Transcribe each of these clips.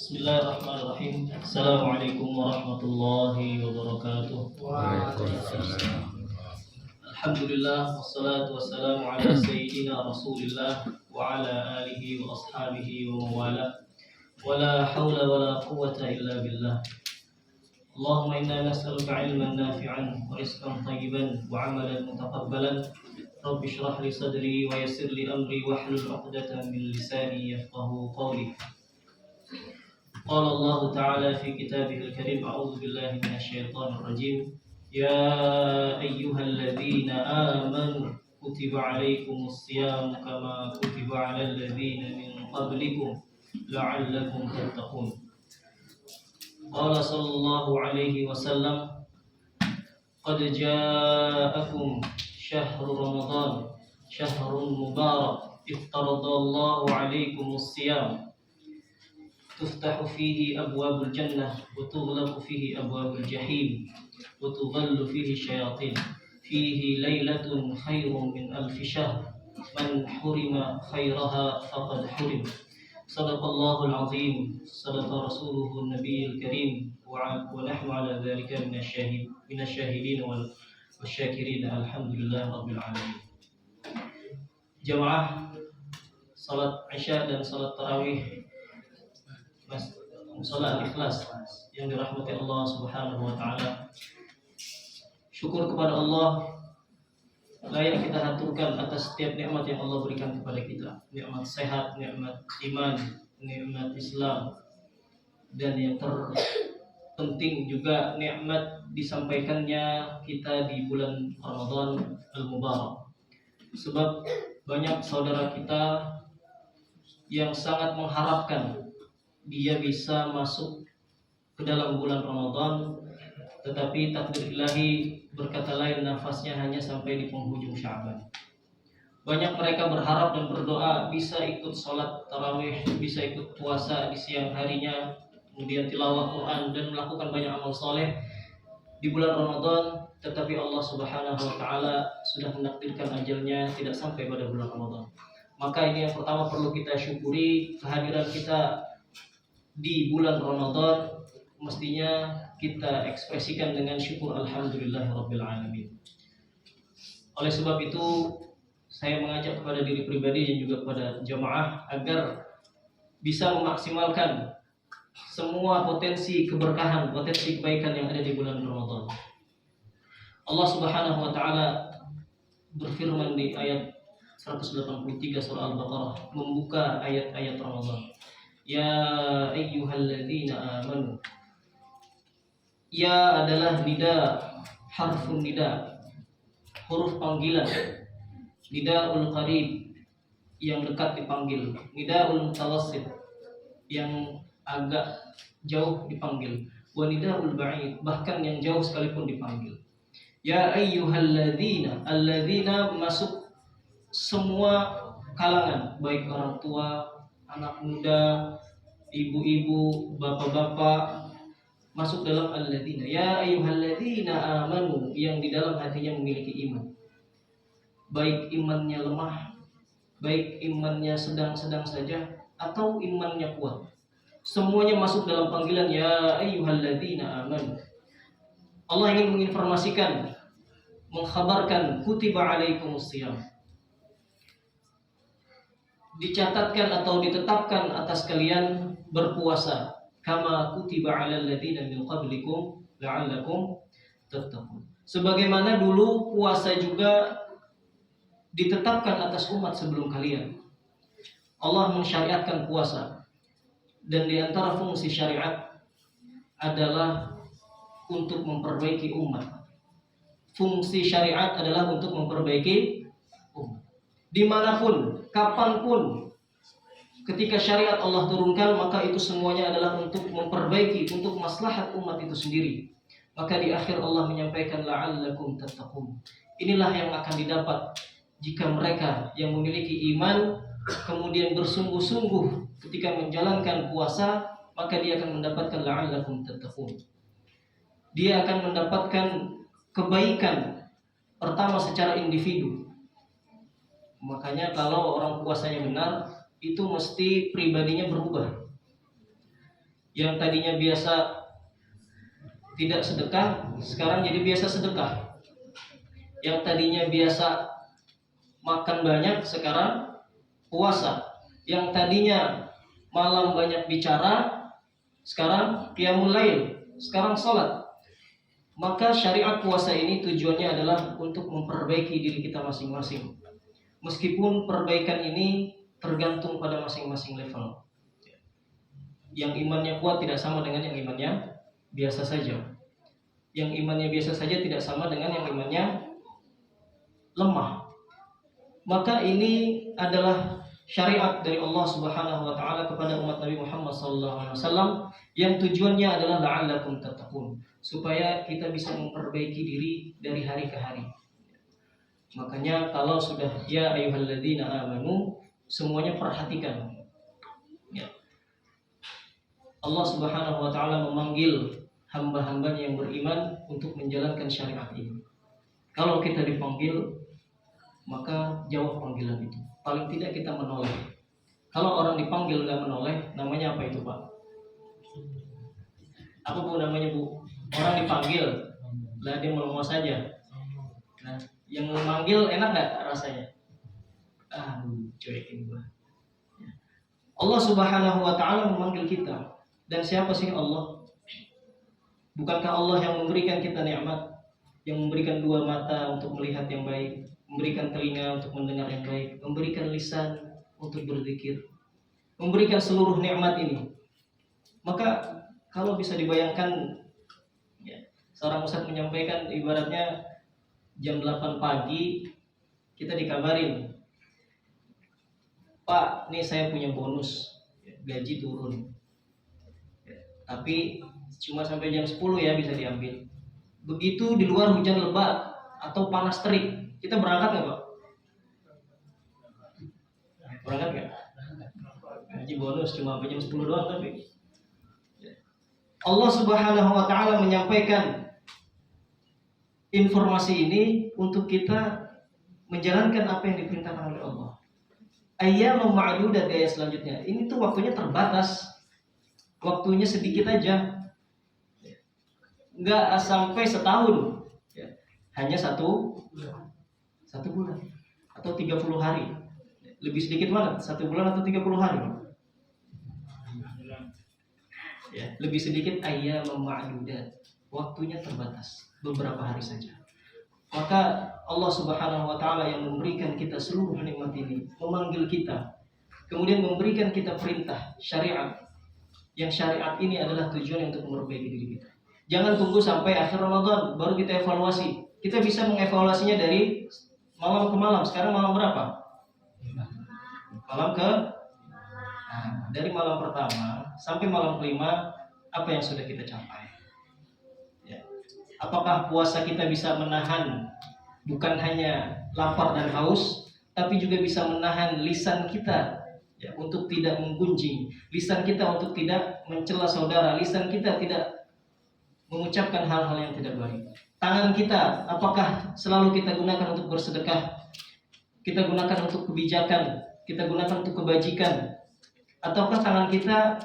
Bismillahirrahmanirrahim. Assalamualaikum warahmatullahi wabarakatuh. Waalaikumsalam. Alhamdulillah wassalatu wassalamu ala sayyidina Rasulillah wa ala alihi wa ashabihi wa mawala. Wala hawla wala quwwata illa billah. Allahumma inna nas'aluka ilman nafi'an wa rizqan tayyiban wa amalan mutaqabbalan. Rabbi shrah li sadri wa yassir li amri wahlul 'uqdatam min lisani yafqahu qawli. قال الله تعالى في كتابه الكريم أعوذ بالله من الشيطان الرجيم يا أيها الذين آمنوا كتب عليكم الصيام كما كتب على الذين من قبلكم لعلكم تتقون قال صلى الله عليه وسلم قد جاءكم شهر رمضان شهر مبارك افترض الله عليكم الصيام تفتح فيه أبواب الجنة وتغلق فيه أبواب الجحيم وتظل فيه الشياطين فيه ليلة خير من ألف شهر من حرم خيرها فقد حرم صدق الله العظيم صدق رسوله النبي الكريم ونحن على ذلك من الشاهدين والشاكرين الحمد لله رب العالمين. Jamaah salat Isya dan salat tarawih Salat ikhlas yang dirahmati Allah Subhanahu wa taala. Syukur kepada Allah layak kita haturkan atas setiap nikmat yang Allah berikan kepada kita. Nikmat sehat, nikmat iman, nikmat Islam, dan yang terpenting juga nikmat disampaikannya kita di bulan Ramadan al-Mubarak. Sebab banyak saudara kita yang sangat mengharapkan dia bisa masuk ke dalam bulan Ramadan, tetapi takdir ilahi berkata lain, nafasnya hanya sampai di penghujung Sya'ban. Banyak mereka berharap dan berdoa bisa ikut sholat tarawih, bisa ikut puasa di siang harinya, kemudian tilawah Quran dan melakukan banyak amal soleh di bulan Ramadan, tetapi Allah Subhanahu wa taala sudah menakdirkan ajalnya tidak sampai pada bulan Ramadan. Maka ini yang pertama perlu kita syukuri, kehadiran kita di bulan Ramadan mestinya kita ekspresikan dengan syukur alhamdulillahirabbil alamin. Oleh sebab itu saya mengajak kepada diri pribadi dan juga kepada jamaah agar bisa memaksimalkan semua potensi keberkahan, potensi kebaikan yang ada di bulan Ramadan. Allah Subhanahu wa taala berfirman di ayat 183 surah Al-Baqarah membuka ayat-ayat Ramadan. Ya ayyuhalladzina amanu. Ya adalah nida, harfun nida, huruf panggilan. Nidaul qarib, yang dekat dipanggil. Nidaul mutawassit, yang agak jauh dipanggil. Wa nidaul ba'id, bahkan yang jauh sekalipun dipanggil. Ya ayyuhalladzina, alladzina masuk semua kalangan, baik orang tua, anak muda, ibu-ibu, bapak-bapak, masuk dalam alladzina. Ya ayyuhalladzina amanu, yang di dalam hatinya memiliki iman. Baik imannya lemah, baik imannya sedang-sedang saja, atau imannya kuat. Semuanya masuk dalam panggilan ya ayyuhalladzina amanu. Allah ingin menginformasikan, mengkhabarkan kutiba alaikumusiyam. Dicatatkan atau ditetapkan atas kalian berpuasa kama kutiba 'alal ladzina min qablikum la'allakum tattaqun. Sebagaimana dulu puasa juga ditetapkan atas umat sebelum kalian. Allah mensyariatkan puasa, dan di antara fungsi syariat adalah untuk memperbaiki umat. Fungsi syariat adalah untuk memperbaiki umat. Dimanapun, kapanpun, ketika syariat Allah turunkan, maka itu semuanya adalah untuk memperbaiki, untuk maslahat umat itu sendiri. Maka di akhir Allah menyampaikan la'allakum tattaqun. Inilah yang akan didapat jika mereka yang memiliki iman kemudian bersungguh-sungguh ketika menjalankan puasa, maka dia akan mendapatkan la'allakum tattaqun. Dia akan mendapatkan kebaikan pertama secara individu. Makanya kalau orang puasanya benar, itu mesti pribadinya berubah. Yang tadinya biasa tidak sedekah, sekarang jadi biasa sedekah. Yang tadinya biasa makan banyak, sekarang puasa. Yang tadinya malam banyak bicara, sekarang qiyamul lail, sekarang sholat. Maka syariat puasa ini tujuannya adalah untuk memperbaiki diri kita masing-masing. Meskipun perbaikan ini tergantung pada masing-masing level. Yang imannya kuat tidak sama dengan yang imannya biasa saja. Yang imannya biasa saja tidak sama dengan yang imannya lemah. Maka ini adalah syariat dari Allah Subhanahu wa taala kepada umat Nabi Muhammad SAW yang tujuannya adalah la'allakum tattaqun, supaya kita bisa memperbaiki diri dari hari ke hari. Makanya kalau sudah ya ayyuhalladzina amanu, semuanya perhatikan. Ya. Allah Subhanahu wa taala memanggil hamba-hambanya yang beriman untuk menjalankan syariat ini. Kalau kita dipanggil, maka jawab panggilan itu. Paling tidak kita menoleh. Kalau orang dipanggil nggak menoleh, namanya apa itu, Pak? Apa Bu namanya, Bu? Orang dipanggil, lah dia melongo saja. Nah, yang memanggil enak nggak rasanya? Cuekin gua. Allah Subhanahu wa taala memanggil kita. Dan siapa sih Allah? Bukankah Allah yang memberikan kita nikmat, yang memberikan dua mata untuk melihat yang baik, memberikan telinga untuk mendengar yang baik, memberikan lisan untuk berzikir, memberikan seluruh nikmat ini. Maka kalau bisa dibayangkan, ya, seorang ustadz menyampaikan ibaratnya jam 8 pagi kita dikabarin, Pak, nih saya punya bonus, gaji turun, tapi cuma sampai jam 10 ya bisa diambil. Begitu di luar hujan lebat atau panas terik, kita berangkat nggak, Pak? Berangkat nggak? Gaji bonus cuma sampai jam 10 doang tapi. Allah Subhanahu wa taala menyampaikan informasi ini untuk kita menjalankan apa yang diperintahkan oleh Allah. Ayyamum ma'dudat ayat selanjutnya. Ini tuh waktunya terbatas. Waktunya sedikit aja. Nggak sampai setahun. Hanya satu bulan atau 30 hari. Lebih sedikit banget, 1 bulan atau 30 hari. Ya, lebih sedikit ayyamum ma'dudat. Waktunya terbatas, beberapa hari saja. Maka Allah Subhanahu wa taala yang memberikan kita seluruh nikmat ini, memanggil kita, kemudian memberikan kita perintah syariat. Yang syariat ini adalah tujuan untuk memperbaiki diri kita. Jangan tunggu sampai akhir Ramadan baru kita evaluasi. Kita bisa mengevaluasinya dari malam ke malam. Sekarang malam berapa? Dari malam pertama sampai malam kelima, apa yang sudah kita capai? Ya. Apakah puasa kita bisa menahan bukan hanya lapar dan haus, tapi juga bisa menahan lisan kita, ya, untuk tidak menggunjing, lisan kita untuk tidak mencela saudara, lisan kita tidak mengucapkan hal-hal yang tidak baik. Tangan kita, apakah selalu kita gunakan untuk bersedekah? Kita gunakan untuk kebijakan, kita gunakan untuk kebajikan, ataukah tangan kita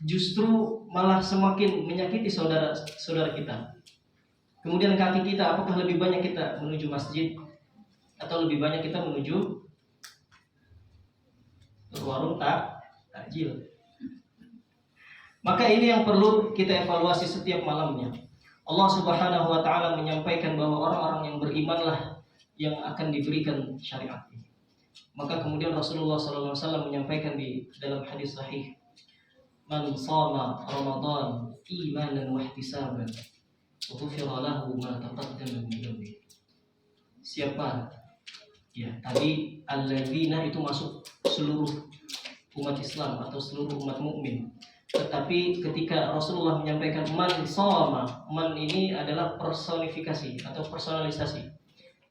justru malah semakin menyakiti saudara-saudara kita? Kemudian kaki kita, apakah lebih banyak kita menuju masjid atau lebih banyak kita menuju warung takjil? Maka ini yang perlu kita evaluasi setiap malamnya. Allah Subhanahu wa taala menyampaikan bahwa orang-orang yang berimanlah yang akan diberikan syariat ini. Maka kemudian Rasulullah SAW menyampaikan di dalam hadis sahih, man shama Ramadan imanan wa ihtisaban ghufira lahu ma taqaddama min dhanbi. Siapa? Ya, tadi alladzina itu masuk seluruh umat Islam atau seluruh umat mukmin. Tetapi ketika Rasulullah menyampaikan man shama, man ini adalah personifikasi atau personalisasi.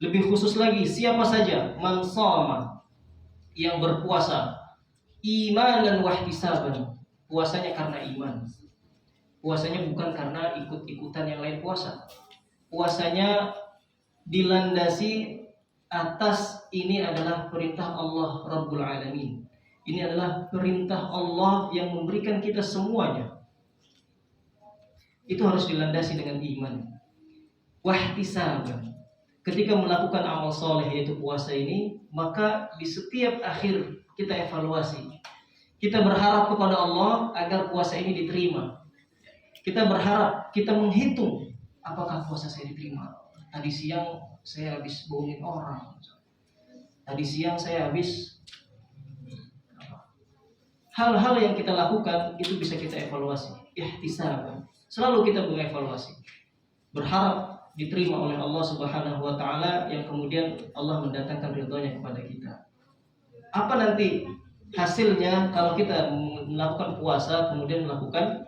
Lebih khusus lagi, siapa saja man shama, yang berpuasa imanan wa ihtisaban, puasanya karena iman. Puasanya bukan karena ikut-ikutan yang lain puasa. Puasanya dilandasi atas ini adalah perintah Allah Rabbul Alamin. Ini adalah perintah Allah yang memberikan kita semuanya. itu harus dilandasi dengan iman. Wahtisaban. Ketika melakukan amal soleh yaitu puasa ini, maka di setiap akhir kita evaluasi. Kita berharap kepada Allah agar puasa ini diterima. Kita berharap, kita menghitung apakah puasa saya diterima. Tadi siang saya habis bohongin orang. Tadi siang saya habis hal-hal yang kita lakukan itu bisa kita evaluasi. Ihtisaban. Selalu kita mengevaluasi. Berharap diterima oleh Allah Subhanahu wa taala yang kemudian Allah mendatangkan ridhonya kepada kita. Apa nanti hasilnya kalau kita melakukan puasa kemudian melakukan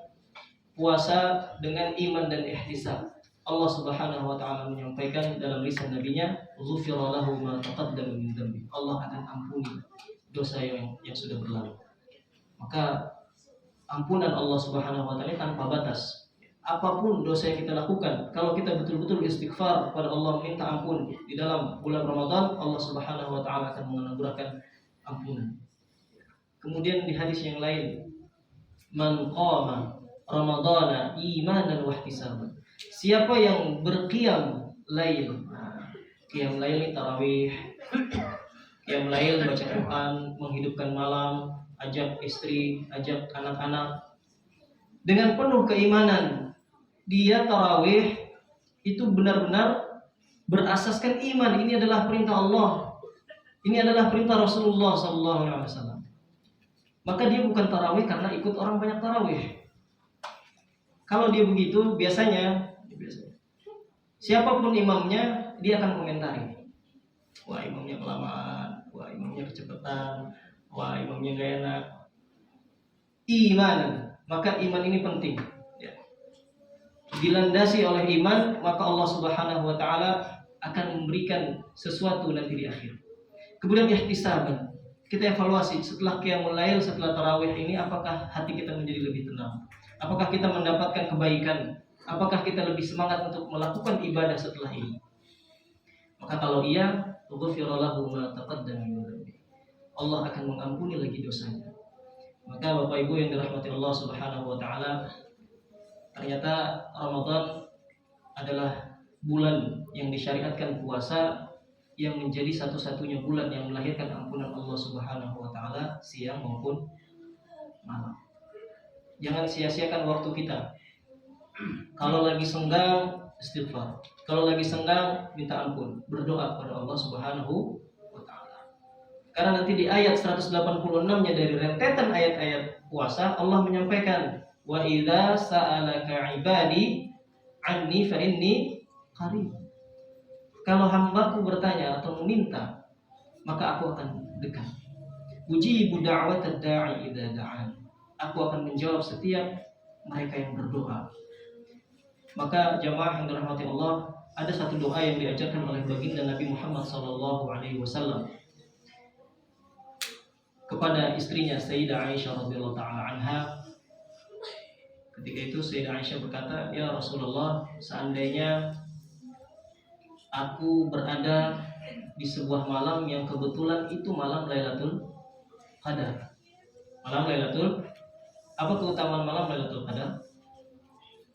puasa dengan iman dan ihtisab? Allah Subhanahu wa taala menyampaikan dalam lisan nabinya, "Ghufira lahu ma taqaddama min dhanbi." Allah akan ampuni dosa yang sudah berlalu. Maka ampunan Allah Subhanahu wa taala tanpa batas. Apapun dosa yang kita lakukan, kalau kita betul-betul istighfar kepada Allah, minta ampun di dalam bulan Ramadan, Allah Subhanahu wa taala akan menganugerahkan ampunan. Kemudian di hadis yang lain, man qama ramadhana imanan wa ihtisaban. Siapa yang berqiyam lail. Qiyam lail tarawih, qiyam lail baca Quran, menghidupkan malam, ajak istri, ajak anak-anak dengan penuh keimanan. Dia tarawih itu benar-benar berasaskan iman. Ini adalah perintah Allah. Ini adalah perintah Rasulullah SAW. Maka dia bukan tarawih karena ikut orang banyak tarawih. Kalau dia begitu, biasanya siapapun imamnya, dia akan komentari. Wah, imamnya kelamaan. Wah, imamnya kecepatan. Wah, imamnya gak enak. Iman. Maka iman ini penting. Dilandasi oleh iman, maka Allah Subhanahu wa taala akan memberikan sesuatu nanti di akhir. Kemudian ihtisaban. Kita evaluasi setelah qiyamul lail, setelah tarawih ini, apakah hati kita menjadi lebih tenang? Apakah kita mendapatkan kebaikan? Apakah kita lebih semangat untuk melakukan ibadah setelah ini? Maka kalau iya, ghufira lahu ma taqaddama min dhanbi. Allah akan mengampuni lagi dosanya. Maka Bapak Ibu yang dirahmati Allah Subhanahu wa taala, ternyata Ramadan adalah bulan yang disyariatkan puasa, yang menjadi satu-satunya bulan yang melahirkan ampunan Allah Subhanahu wa taala siang maupun malam. Jangan sia-siakan waktu kita. Kalau lagi senggang, istighfar. Kalau lagi senggang, minta ampun, berdoa kepada Allah Subhanahu wa taala. Karena nanti di ayat 186-nya dari rentetan ayat-ayat puasa, Allah menyampaikan, wa idza sa'alaka ibadi anni fa inni qarib. Kalau hambaku bertanya atau meminta, maka aku akan dekat. Ujibu da'watad da'i idza da'an. Aku akan menjawab setiap mereka yang berdoa. Maka jamaah yang dirahmati Allah, ada satu doa yang diajarkan oleh baginda Nabi Muhammad SAW kepada istrinya Sayyidah Aisyah radhiyallahu taala anha. Ketika itu Sayyidah Aisyah berkata, "Ya Rasulullah, seandainya aku berada di sebuah malam yang kebetulan itu malam Lailatul Qadar." Malam Lailatul, apa keutamaan malam Lailatul Qadar?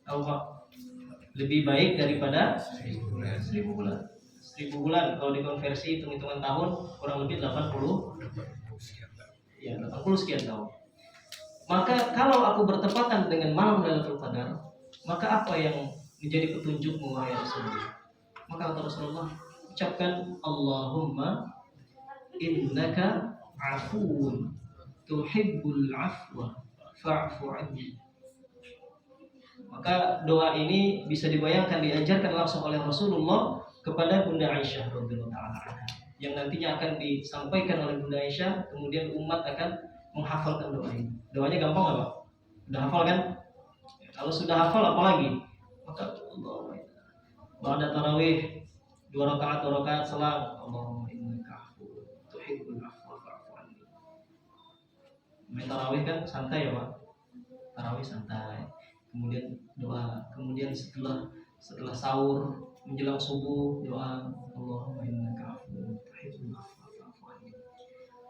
Tahu Pak? Lebih baik daripada 1000 bulan. 1000 bulan kalau dikonversi hitung-hitungan tahun kurang lebih 80 sekian tahun. Maka kalau aku bertepatan dengan malam Lailatul Qadar, maka apa yang menjadi petunjukmu wahai Rasulullah? Maka kata Rasulullah, ucapkan Allahumma innaka afuun tuhibbul afwa fa'fu anni. Maka doa ini bisa dibayangkan diajarkan langsung oleh Rasulullah kepada Bunda Aisyah radhiyallahu taala, yang nantinya akan disampaikan oleh Bunda Aisyah, kemudian umat akan menghafalkan doa ini. Doanya gampang nggak Pak? Udah hafal kan? Kalau sudah hafal apalagi? Maka Allahumma ba'da tarawih 2 rakaat salam, Allahumma innaka afuwwun tuhibbul afwa fa'fu anni. Main tarawih kan santai ya Pak? Tarawih santai. Kemudian doa, kemudian setelah sahur menjelang subuh doa, Allahumma innaka afuwwun tuhibbul afwa fa'fu anni.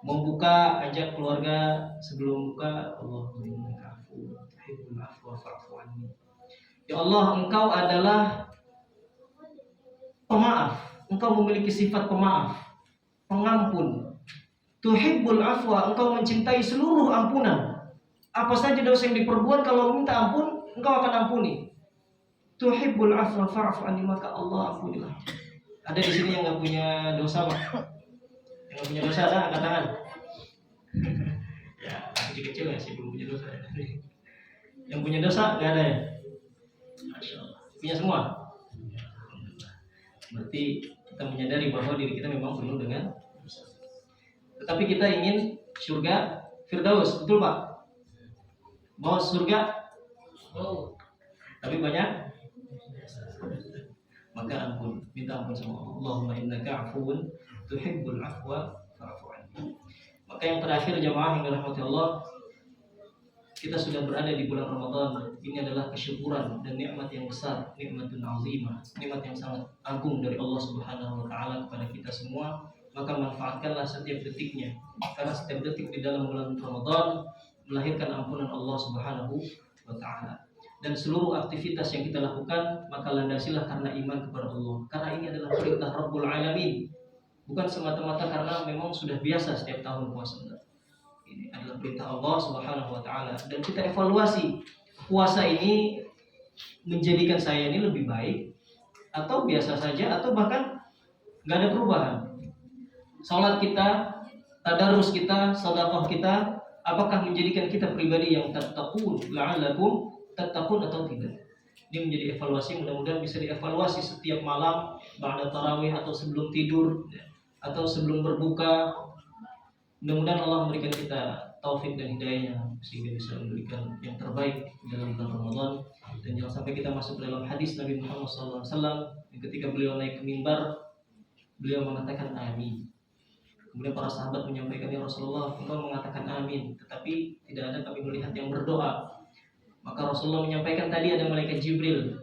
Mau buka, ajak keluarga sebelum buka, Allahumma innaka afuwwun tuhibbul afwa fa'fu anni. Ya Allah, Engkau adalah pemaaf. Engkau memiliki sifat pemaaf, pengampun. Tuhibbul afwa, Engkau mencintai seluruh ampunan. Apa saja dosa yang diperbuat, kalau minta ampun, Engkau akan ampuni. Tuhibbul afwa fa'fu anni, maka Allah ampunilah. Ada di sini yang nggak punya dosa, Pak? Yang nggak punya dosa ada, angkat tangan. Ya, kecil-kecil ya sih belum punya dosa. Yang punya dosa nggak ada ya? Masya Allah. Punya semua. Berarti kita menyadari bahwa diri kita memang penuh dengan dosa. Tetapi kita ingin surga Firdaus, betul Pak? Mau surga? Oh. Tapi banyak. Maka ampun, minta ampun sama Allah. Allahumma innaka afuwun tuhibbul afwa fa'fu anni. Maka yang terakhir jamaah yang dirahmati Allah, kita sudah berada di bulan Ramadan. Ini adalah kesyukuran dan nikmat yang besar, nikmatun azimah, nikmat yang sangat agung dari Allah Subhanahu wa taala kepada kita semua. Maka manfaatkanlah setiap detiknya, karena setiap detik di dalam bulan Ramadan melahirkan ampunan Allah Subhanahu wa taala. Dan seluruh aktivitas yang kita lakukan, maka landasilah karena iman kepada Allah. Karena ini adalah perintah Rabbul Alamin, bukan semata-mata karena memang sudah biasa setiap tahun puasa. Ini adalah perintah Allah Subhanahu wa taala. Dan kita evaluasi, puasa ini menjadikan saya ini lebih baik atau biasa saja, atau bahkan nggak ada perubahan. Salat kita, tadarus kita, sedekah kita, apakah menjadikan kita pribadi yang tattaqun, la'allakum tattaqun atau tidak? Ini menjadi evaluasi, mudah-mudahan bisa dievaluasi setiap malam ba'da tarawih atau sebelum tidur atau sebelum berbuka. Mudah-mudahan Allah memberikan kita taufik dan hidayahnya sehingga bisa memberikan yang terbaik dalam bulan Ramadan. Dan jangan sampai kita masuk dalam hadis Nabi Muhammad SAW yang ketika beliau naik ke mimbar, beliau mengatakan amin. Kemudian para sahabat menyampaikan, ya Rasulullah, engkau mengatakan amin, tetapi tidak ada kami melihat yang berdoa. Maka Rasulullah menyampaikan, tadi ada malaikat Jibril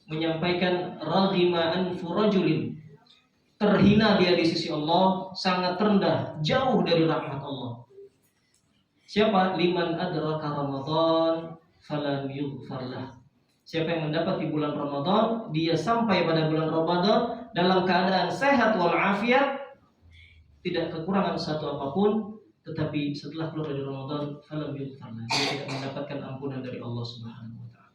menyampaikan, raghima anfu rajulin, terhina dia di sisi Allah, sangat rendah, jauh dari rahmat Allah. Siapa? Liman adraka Ramadan falam yughfar lah. Siapa yang mendapati bulan Ramadan, dia sampai pada bulan Ramadan dalam keadaan sehat walafiat, tidak kekurangan satu apapun, tetapi setelah keluar dari Ramadan falam yughfar lah, dia tidak mendapatkan ampunan dari Allah Subhanahu wa taala.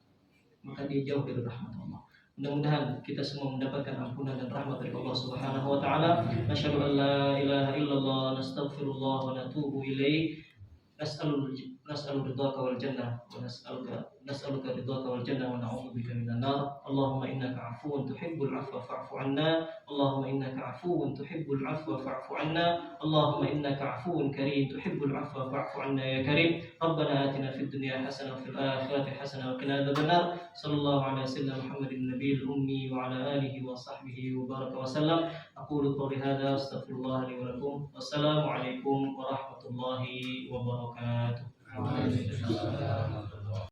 Maka dia jauh dari rahmat Allah. Mudah-mudahan kita semua mendapatkan ampunan dan rahmat dari Allah Subhanahu wa taala. Nasyhadu an la ilaha illallah, nastaghfirullah wa natubu ilaih. Nas'alu ridhaka wal jannah wa nas'aluka ridhaka wal jannah wa na'udzubika minan nar. Allahumma innaka 'afuwun tuhibbul 'afwa fa'fu 'anna. Allahumma innaka 'afuwun tuhibbul 'afwa fa'fu 'anna. Allahumma innaka 'afuwun karim tuhibbul 'afwa fa'fu 'anna ya karim. Rabbana atina fid dunya hasanah wa fil akhirati hasanah wa qina adzabannar. Sallallahu ala sayyidina Muhammadin nabiyil ummi wa ala alihi wa sahbihi wa baraka wa sallam. Aqulu qawli hadza astaghfirullah li wa lakum. Wassalamu alaikum warahmatullahi wabarakatuh.